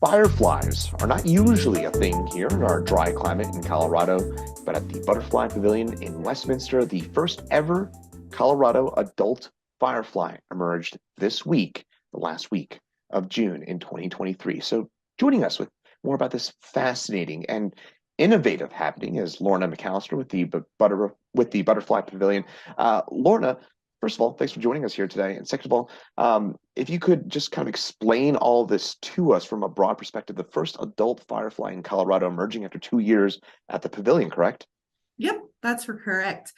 Fireflies are not usually a thing here in our dry climate in Colorado, but at the Butterfly Pavilion in Westminster, the first ever Colorado adult firefly emerged this week, the last week of June in 2023. So, joining us with more about this fascinating and innovative happening is Lorna McCallister with the Butterfly Pavilion. Lorna, first of all, thanks for joining us here today. And second of all, if you could just kind of explain all this to us from a broad perspective, the first adult firefly in Colorado emerging after 2 years at the pavilion, correct? Yep, that's correct.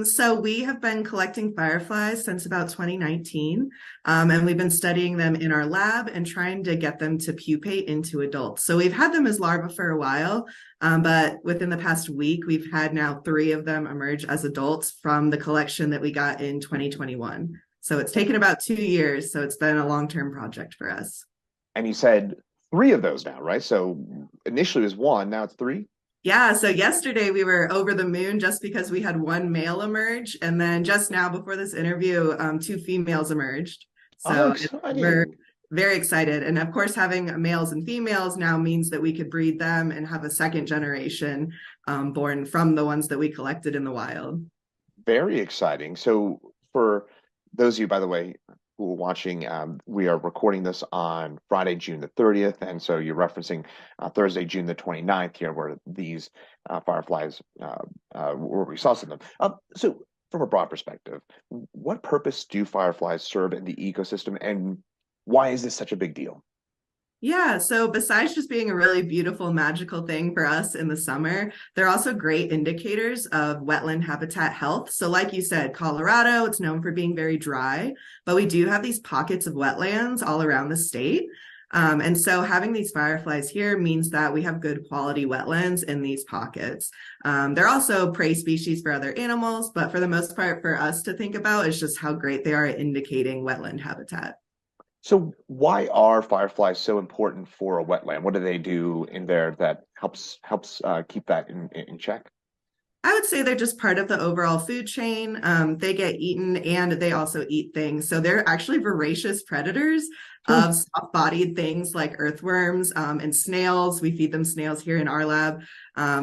So we have been collecting fireflies since about 2019, and we've been studying them in our lab and trying to get them to pupate into adults. So we've had them as larvae for a while, but within the past week, we've had now 3 of them emerge as adults from the collection that we got in 2021. So it's taken about 2 years, so it's been a long-term project for us. And you said 3 of those now, right? So initially it was 1, now it's 3? Yeah, so yesterday we were over the moon just because we had 1 male emerge, and then just now before this interview, 2 females emerged. Oh, We're exciting. very excited. And of course, having males and females now means that we could breed them and have a second generation born from the ones that we collected in the wild. Very exciting. So, for those of you, by the way, who are watching, we are recording this on Friday, June the 30th. And so you're referencing Thursday, June the 29th here, where these fireflies, where we saw some of them. So, from a broad perspective, what purpose do fireflies serve in the ecosystem, and why is this such a big deal? Yeah, so besides just being a really beautiful, magical thing for us in the summer, they're also great indicators of wetland habitat health. So, like you said, Colorado, it's known for being very dry, but we do have these pockets of wetlands all around the state. And so having these fireflies here means that we have good quality wetlands in these pockets. They're also prey species for other animals, but for the most part, for us to think about is just how great they are at indicating wetland habitat. So, why are fireflies so important for a wetland? What do they do in there that helps keep that in check? I would say they're just part of the overall food chain. They get eaten and they also eat things. So they're actually voracious predators Hmm. of soft-bodied things like earthworms and snails. We feed them snails here in our lab.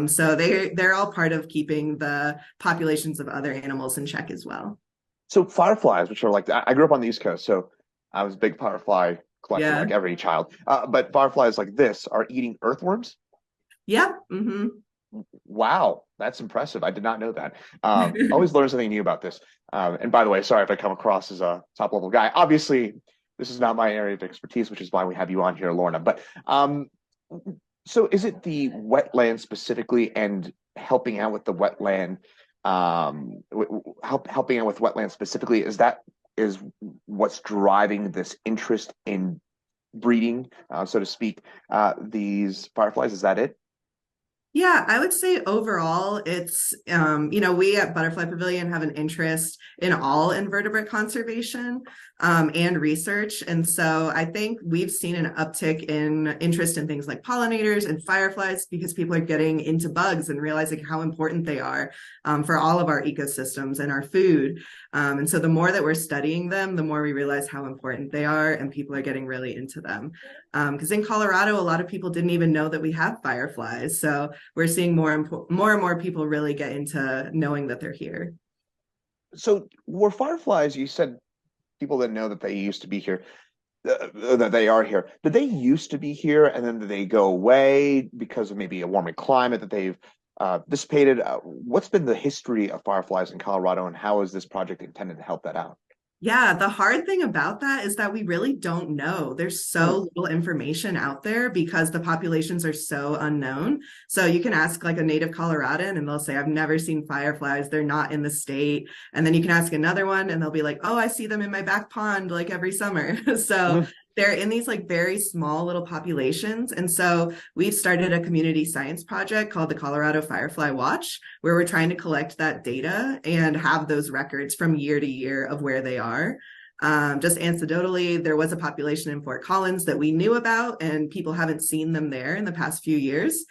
So they're all part of keeping the populations of other animals in check as well. So fireflies, which are like I grew up on the East Coast, so I was a big firefly collector, Yeah. like every child. But fireflies like this are eating earthworms. Yeah. Hmm. Wow, that's impressive. I did not know that. Always learn something new about this. And by the way, sorry if I come across as a top level guy. Obviously, this is not my area of expertise, which is why we have you on here, Lorna. But so is it the wetland specifically and helping out with the wetland, helping out with wetland specifically? Is what's driving this interest in breeding, so to speak, these fireflies? Is that it? Yeah, I would say overall, it's, we at Butterfly Pavilion have an interest in all invertebrate conservation and research. And so I think we've seen an uptick in interest in things like pollinators and fireflies because people are getting into bugs and realizing how important they are for all of our ecosystems and our food. And so the more that we're studying them, the more we realize how important they are, and people are getting really into them. Because in Colorado, a lot of people didn't even know that we have fireflies. So we're seeing more and more people really get into knowing that they're here. So were fireflies, you said people that know that they used to be here, that they are here. Did they used to be here and then did they go away because of maybe a warming climate that they've dissipated? What's been the history of fireflies in Colorado, and how is this project intended to help that out? Yeah, the hard thing about that is that we really don't know. There's Hmm. so little information out there because the populations are so unknown. So you can ask like a native Coloradan and they'll say, I've never seen fireflies. They're not in the state. And then you can ask another one and they'll be like, oh, I see them in my back pond like every summer. So Hmm. they're in these like very small little populations. And so we've started a community science project called the Colorado Firefly Watch, where we're trying to collect that data and have those records from year to year of where they are. Just anecdotally, there was a population in Fort Collins that we knew about, and people haven't seen them there in the past few years.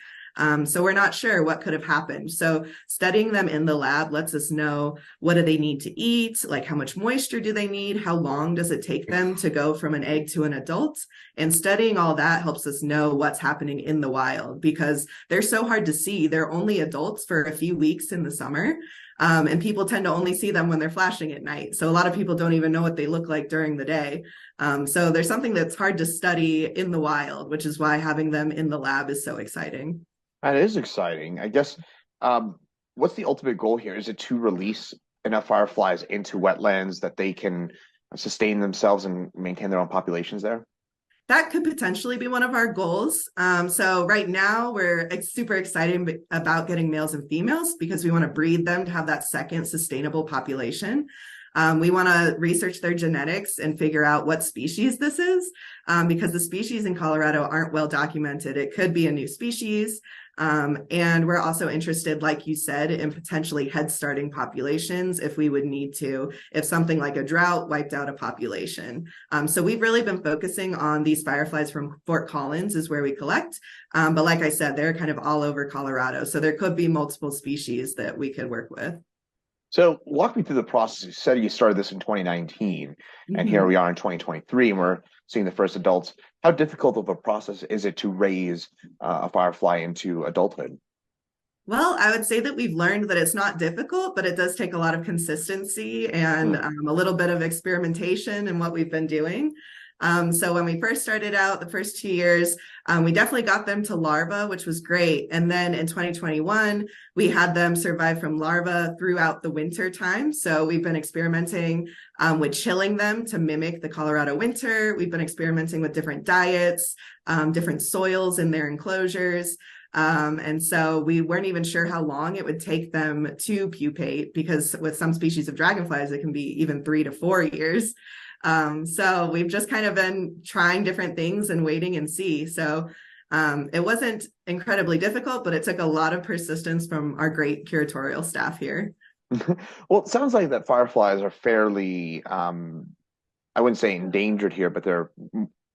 So we're not sure what could have happened. So studying them in the lab lets us know, what do they need to eat? Like, how much moisture do they need? How long does it take them to go from an egg to an adult? And studying all that helps us know what's happening in the wild, because they're so hard to see. They're only adults for a few weeks in the summer. And people tend to only see them when they're flashing at night. So a lot of people don't even know what they look like during the day. So there's something that's hard to study in the wild, which is why having them in the lab is so exciting. That is exciting. I guess, what's the ultimate goal here? Is it to release enough fireflies into wetlands that they can sustain themselves and maintain their own populations there? That could potentially be one of our goals. So right now we're super excited about getting males and females because we want to breed them to have that second sustainable population. We want to research their genetics and figure out what species this is, because the species in Colorado aren't well documented. It could be a new species. And we're also interested, like you said, in potentially head starting populations if we would need to, if something like a drought wiped out a population. So we've really been focusing on these fireflies from Fort Collins is where we collect. But like I said, they're kind of all over Colorado. So there could be multiple species that we could work with. So walk me through the process. You said you started this in 2019, and here Mhm. we are in 2023, and we're seeing the first adults. How difficult of a process is it to raise a firefly into adulthood? Well, I would say that we've learned that it's not difficult, but it does take a lot of consistency and Hmm. a little bit of experimentation in what we've been doing. So when we first started out, the first 2 years, we definitely got them to larva, which was great. And then in 2021, we had them survive from larva throughout the winter time. So we've been experimenting with chilling them to mimic the Colorado winter. We've been experimenting with different diets, different soils in their enclosures. And so we weren't even sure how long it would take them to pupate, because with some species of dragonflies, it can be even 3 to 4 years. So we've just kind of been trying different things and waiting and see. So it wasn't incredibly difficult, but it took a lot of persistence from our great curatorial staff here. Well, it sounds like that fireflies are fairly, I wouldn't say endangered here, but they're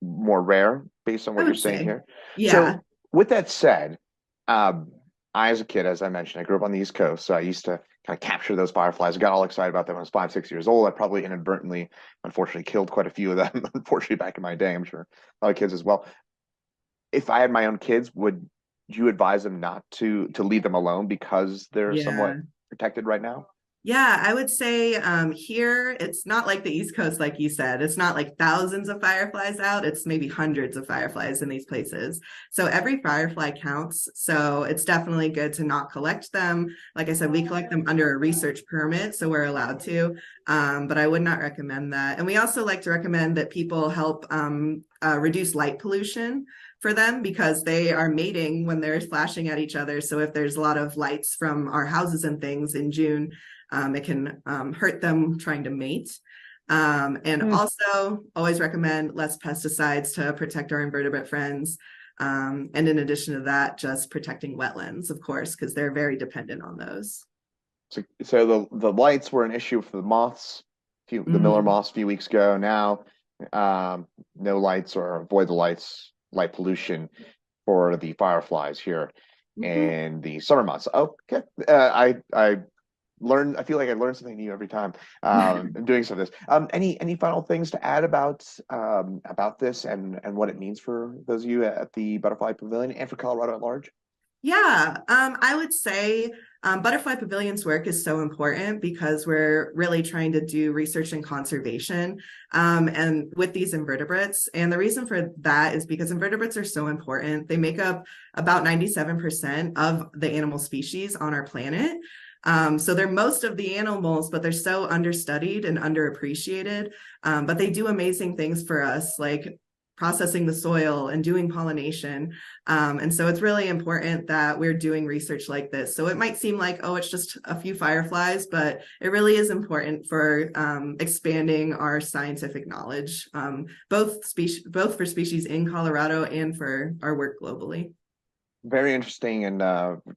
more rare based on I what you're would saying say, here. yeah. So, with that said, um, I, as a kid, as I mentioned, I grew up on the East Coast, so I used to kind of capture those fireflies. I got all excited about them when I was 5, 6 years old. I probably inadvertently, unfortunately, killed quite a few of them. Unfortunately, back in my day, I'm sure a lot of kids as well. If I had my own kids, would you advise them not to leave them alone because they're somewhat Yeah. protected right now? Yeah, I would say here it's not like the East Coast, like you said. It's not like thousands of fireflies out. It's maybe hundreds of fireflies in these places. So every firefly counts. So it's definitely good to not collect them. Like I said, we collect them under a research permit, so we're allowed to. But I would not recommend that. And we also like to recommend that people help reduce light pollution for them, because they are mating when they're flashing at each other. So if there's a lot of lights from our houses and things in June, it can hurt them trying to mate. And Hmm. also always recommend less pesticides to protect our invertebrate friends. And in addition to that, just protecting wetlands, of course, because they're very dependent on those. So the lights were an issue for the moths, the Miller Mhm. moths a few weeks ago. Now, no lights or avoid the lights, light pollution for the fireflies here Mhm. in the summer months. Okay, I learned. I feel like I learn something new every time doing some of this. Any final things to add about this and what it means for those of you at the Butterfly Pavilion and for Colorado at large? Yeah, I would say Butterfly Pavilion's work is so important because we're really trying to do research and conservation and with these invertebrates. And the reason for that is because invertebrates are so important. They make up about 97% of the animal species on our planet. So they're most of the animals, but they're so understudied and underappreciated. But they do amazing things for us, like processing the soil and doing pollination. And so it's really important that we're doing research like this. So it might seem like, oh, it's just a few fireflies, but it really is important for expanding our scientific knowledge, both for species in Colorado and for our work globally. Very interesting and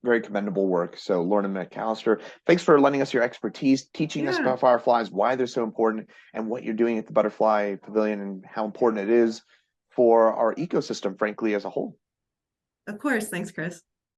very commendable work. So, Lorna McCallister, thanks for lending us your expertise, teaching us Yeah, about fireflies, why they're so important, and what you're doing at the Butterfly Pavilion and how important it is for our ecosystem, frankly, as a whole. of course. Thanks, Chris.